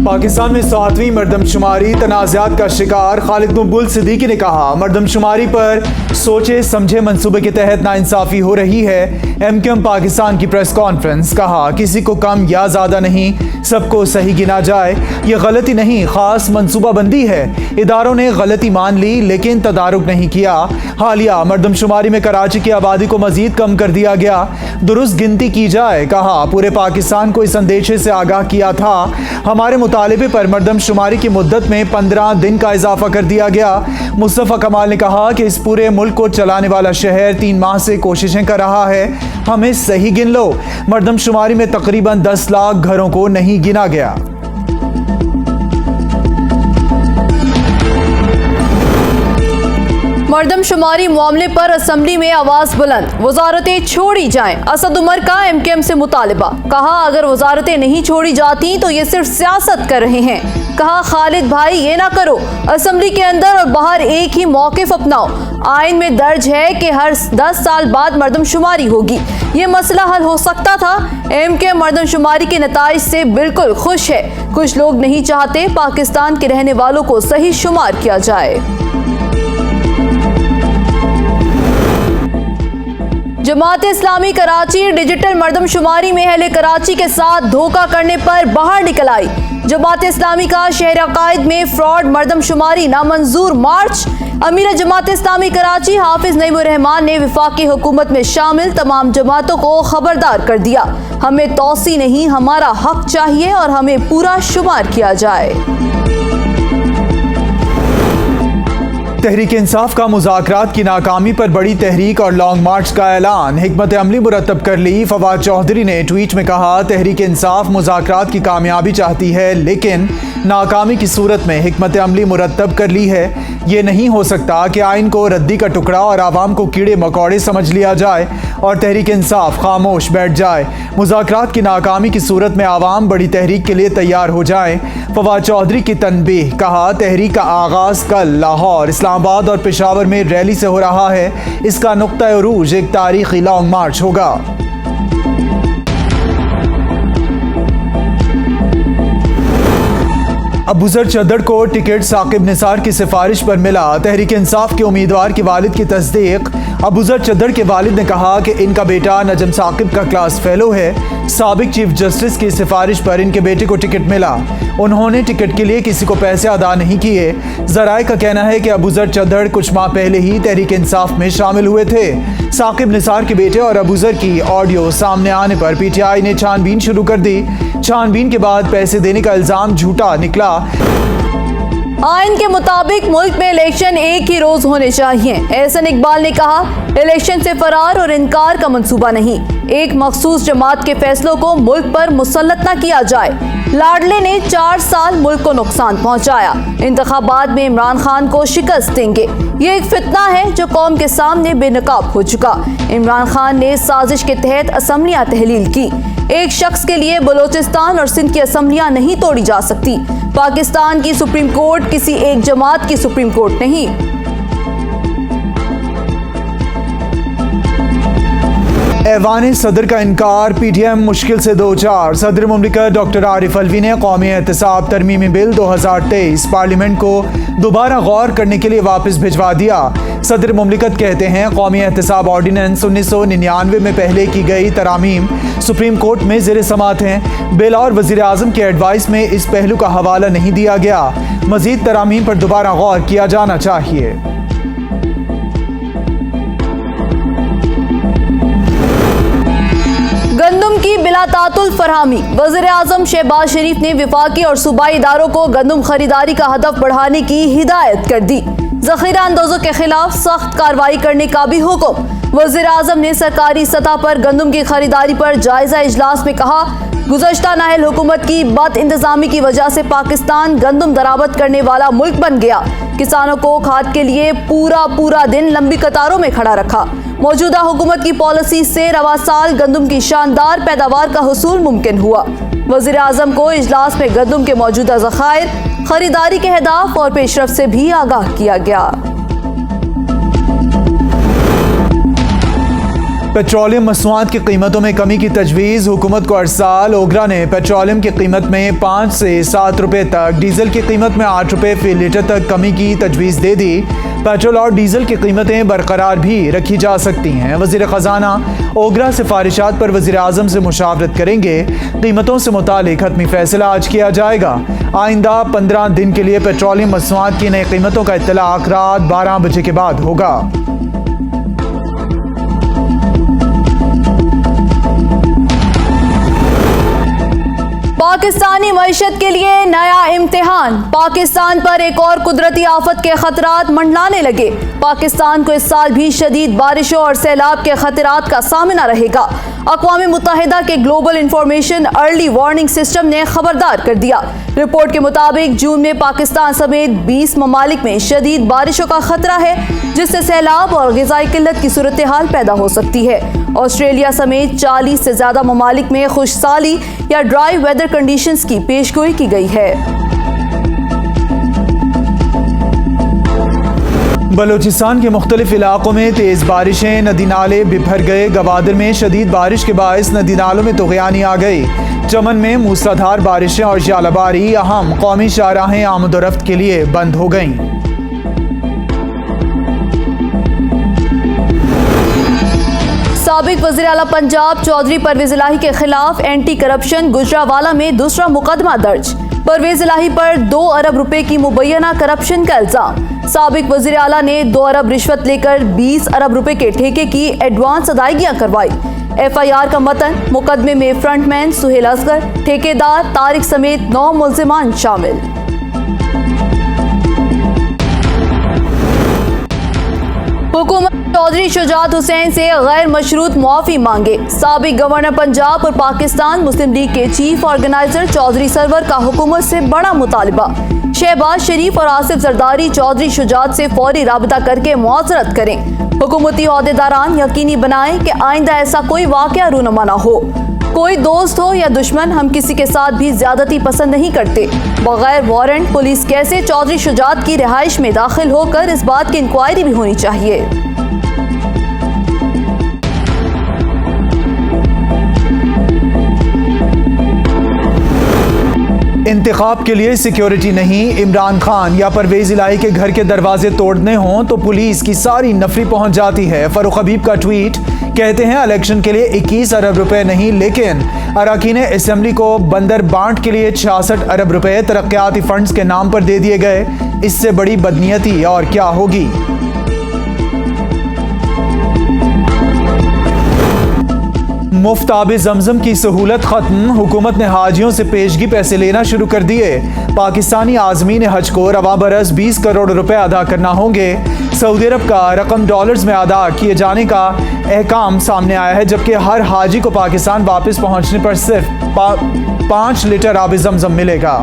पाकिस्तान में 7वीं मरदमशुमारी तनाज़ात का शिकार। खालिद मकबूल सिद्दीकी ने कहा, मरदमशुमारी पर सोचे समझे मंसूबे के तहत नाइंसाफ़ी हो रही है। MQM पाकिस्तान की प्रेस कॉन्फ्रेंस। कहा, किसी को कम या ज़्यादा नहीं, सबको सही गिना जाए। ये गलती नहीं, खास मनसूबाबंदी है। इदारों ने गलती मान ली लेकिन तदारुक नहीं किया। हालिया मरदमशुमारी में कराची की आबादी को मजीद कम कर दिया गया। दुरुस्त गिनती की जाए। कहा, पूरे पाकिस्तान को इस अंदेशे से आगाह किया था। हमारे मुतालिबे पर मरदमशुमारी की मुद्दत में 15 दिन का इजाफा कर दिया गया। मुस्तफ़ा कमाल ने कहा कि इस पूरे मुल्क को चलाने वाला शहर 3 माह से कोशिशें कर रहा है, हमें सही गिन लो। मरदमशुमारी में तकरीबन 10 लाख घरों को नहीं गिना गया। मरदमशुमारी मामले पर असम्बली में आवाज बुलंद। वजारतें छोड़ी जाएं। असद उमर का MQM से मुतालबा। कहा, अगर वजारतें नहीं छोड़ी जाती तो ये सिर्फ सियासत कर रहे हैं। कहा, खालिद भाई ये ना करो, असम्बली के अंदर और बाहर एक ही मौक़िफ़ अपनाओ। आइन में दर्ज है कि हर 10 साल बाद मरदमशुमारी होगी। ये मसला हल हो सकता था। MQM मरदमशुमारी के नताइज से बिल्कुल खुश है। कुछ लोग नहीं चाहते पाकिस्तान के रहने वालों को सही शुमार किया जाए। जमात इस्लामी कराची डिजिटल मरदमशुमारी में अहले कराची के साथ धोखा करने पर बाहर निकल आई। जमात इस्लामी का शहर अकायद में फ्रॉड मरदमशुमारी नामंजूर मार्च। अमीर जमात इस्लामी कराची हाफिज नईमुर्रहमान ने वफाकी हुकूमत में शामिल तमाम जमातों को खबरदार कर दिया, हमें तौसी नहीं, हमारा हक चाहिए और हमें पूरा शुमार किया जाए। तहरीक इंसाफ का मुज़ाकरात की नाकामी पर बड़ी तहरीक और लॉन्ग मार्च का ऐलान। हिकमत अमली मुरतब कर ली। फवाद चौधरी ने ट्वीट में कहा, तहरीक इंसाफ मुज़ाकरात की कामयाबी चाहती है लेकिन नाकामी की सूरत में हिकमत अमली मुरतब कर ली है। ये नहीं हो सकता कि आइन को रद्दी का टुकड़ा और आवाम को कीड़े मकोड़े समझ लिया जाए और तहरीक इंसाफ खामोश बैठ जाए। मुज़ाकरात की नाकामी की सूरत में आवाम बड़ी तहरीक के लिए तैयार हो जाए। फवाद चौधरी की तनबीह। कहा, तहरीक का आगाज़ कल लाहौर, इस्लामाबाद और पेशावर में रैली से हो रहा है। इसका नुक्ता उरूज एक तारीखी लॉन्ग मार्च होगा। अबूजर चद्दड़ को टिकट साकिब निसार की सिफारिश पर मिला। तहरीक इंसाफ के उम्मीदवार के वालिद की तस्दीक। अबूजर चद्दड़ के वालिद ने कहा कि इनका बेटा नजम साकिब का क्लास फेलो है। साबिक चीफ जस्टिस की सिफारिश पर इनके बेटे को टिकट मिला। उन्होंने टिकट के लिए किसी को पैसे अदा नहीं किए। ज़राए का कहना है कि अबूजर चद्दड़ कुछ माह पहले ही तहरीक इंसाफ में शामिल हुए थे। साकिब निसार के बेटे और अबूजर की ऑडियो सामने आने पर PTI ने छानबीन शुरू कर दी। छानबीन के बाद पैसे देने का इल्जाम झूठा निकला। आइन के मुताबिक मुल्क में इलेक्शन एक ही रोज होने चाहिए। एहसन इकबाल ने कहा, इलेक्शन से फरार और इनकार का मंसूबा नहीं। एक मखसूस जमात के फैसलों को मुल्क पर मुसल्लत न किया जाए। लाडले ने 4 साल मुल्क को नुकसान पहुंचाया। इंतखाबात में इमरान खान को शिकस्त देंगे। ये एक फितना है जो कौम के सामने बेनकाब हो चुका। इमरान खान ने साजिश के तहत असम्बलियां तहलील की। एक शख्स के लिए बलोचिस्तान और सिंध की असम्बलियां नहीं तोड़ी जा सकती। पाकिस्तान की सुप्रीम कोर्ट किसी एक जमात की सुप्रीम कोर्ट नहीं। ऐवान सदर का इनकार। PTM मुश्किल से 2-4। सदर मुमलिकत डॉक्टर आरिफ अलवी ने कौमी एहतसाब तरमीमी बिल 2023 पार्लियामेंट को दोबारा गौर करने के लिए वापस भिजवा दिया। सदर मुमलिकत कहते हैं, कौमी एहतसाब ऑर्डिनेंस 1999 में पहले की गई तरामीम सुप्रीम कोर्ट में ज़ेर समात हैं। बिल और वज़ीर आज़म के एडवाइस में इस पहलू का हवाला नहीं दिया गया। मज़ीद तरामीम पर दोबारा गौर किया जाना चाहिए। गंदम की बिला तातुल फरहमी। वज़ीर आज़म शहबाज शरीफ ने वफाकी और सूबाई इदारों को गंदम खरीदारी का हदफ बढ़ाने की हिदायत कर दी। ज़ख़ीरा अंदोज़ों के खिलाफ सख्त कार्रवाई करने का भी हुक्म। वज़ीर आज़म ने सरकारी सतह पर गंदम की खरीदारी पर जायजा इजलास में कहा, गुज़श्ता नाहल हुकूमत की बद इंतजामी की वजह से पाकिस्तान गंदम दरामद करने वाला मुल्क बन गया। किसानों को खाद के लिए पूरा दिन लंबी कतारों में खड़ा रखा। मौजूदा हुकूमत की पॉलिसी से रवा साल गंदम की शानदार पैदावार का हुसूल मुमकिन हुआ। वज़ीर आज़म को इजलास में गंदम के मौजूदा ज़खायर, खरीदारी के अहदाफ और पेशरफ से भी आगाह किया गया। पेट्रोलियम मसनूआत की कीमतों में कमी की तजवीज़ हुकूमत को अरसाल। ओगरा ने पेट्रोलियम की कीमत में 5 से 7 रुपये तक, डीजल की कीमत में 8 रुपये फी लीटर तक कमी की तजवीज़ दे दी। पेट्रोल और डीजल की कीमतें बरकरार भी रखी जा सकती हैं। वज़ीर ख़जाना ओगरा सिफारिशात पर वज़ीर आज़म से मुशावरत करेंगे। कीमतों से मुतालिक हतमी फैसला आज किया जाएगा। आइंदा 15 दिन के लिए पेट्रोलियम मसनूआत की नई कीमतों का इत्तलाक रात 12 बजे के बाद होगा। पाकिस्तानी मईशत के लिए नया इम्तिहान। पाकिस्तान पर एक और कुदरती आफत के खतरात मंडलाने लगे। पाकिस्तान को इस साल भी शदीद बारिशों और सैलाब के खतरात का सामना रहेगा। अक़वाम मुत्तहिदा के global information early warning system ने खबरदार कर दिया। रिपोर्ट के मुताबिक जून में पाकिस्तान समेत 20 ममालिक में शदीद बारिशों का खतरा है, जिससे सैलाब और ग़िज़ाई किल्लत की सूरत हाल पैदा हो सकती है। ऑस्ट्रेलिया समेत 40 से ज़्यादा ममालिक में खुशसाली या ड्राई वेदर कंडीशंस की पेशगोई की गई है। बलोचिस्तान के मुख्तलिफ इलाकों में तेज़ बारिशें, नदी नाले बिभर गए। गवादर में शदीद बारिश के बायस नदी नालों में तुग़यानी आ गई। चमन में मूसलाधार बारिशें और जालाबारी अहम कौमी शाहराहें आमदोरफ्त के लिए बंद हो गईं। साबिक वज़ीर आला पंजाब चौधरी परवेज इलाही के खिलाफ एंटी करप्शन गुजरावाला में दूसरा मुकदमा दर्ज। परवेज इलाही पर 2 अरब रुपए की मुबैना करप्शन का इल्जाम। साबिक वज़ीर आला ने 2 अरब रिश्वत लेकर 20 अरब रुपए के ठेके की एडवांस अदायगियां करवाई। FIR का मतन, मुकदमे में फ्रंटमैन सुहेल असगर, ठेकेदार तारिक समेत 9 मुल्जिमान शामिल। हुकूमत चौधरी शुजात हुसैन से गैर मशरूत मुआफ़ी मांगे। साबिक गवर्नर पंजाब और पाकिस्तान मुस्लिम लीग के चीफ ऑर्गेनाइजर चौधरी सरवर का हुकूमत से बड़ा मुतालबा। शहबाज शरीफ और आसिफ जरदारी चौधरी शुजात से फौरी राबता करके मुआज़रत करें। हुकूमती ओहदेदारान यकीनी बनाएं कि आइंदा ऐसा कोई वाक़या रूनुमा न हो। कोई दोस्त हो या दुश्मन, हम किसी के साथ भी ज्यादती पसंद नहीं करते। बगैर वारंट पुलिस कैसे चौधरी शुजात की रिहाइश में दाखिल होकर इस बात की इंक्वायरी भी होनी चाहिए। इंतखाब के लिए सिक्योरिटी नहीं, इमरान खान या परवेज इलाही के घर के दरवाजे तोड़ने हों तो पुलिस की सारी नफरी पहुंच जाती है। फरूख हबीब का ट्वीट, कहते हैं इलेक्शन के लिए 21 अरब रुपए नहीं, लेकिन अरकान असेंबली को बंदर बांट के लिए 66 अरब रुपए तरक्याती फंड्स के नाम पर दे दिए गए। इससे बड़ी बदनीयती और क्या होगी। मुफ्त आब जमजम की सहूलत खत्म, हुकूमत ने हाजियों से पेशगी पैसे लेना शुरू कर दिए। पाकिस्तानी आज़मीन हज को रवा बरस 20 करोड़ रुपए अदा करना होंगे। सऊदी अरब का रकम डॉलर्स में अदा किए जाने का अहकाम सामने आया है, जबकि हर हाजी को पाकिस्तान वापस पहुंचने पर सिर्फ 5 लीटर आब जमजम मिलेगा।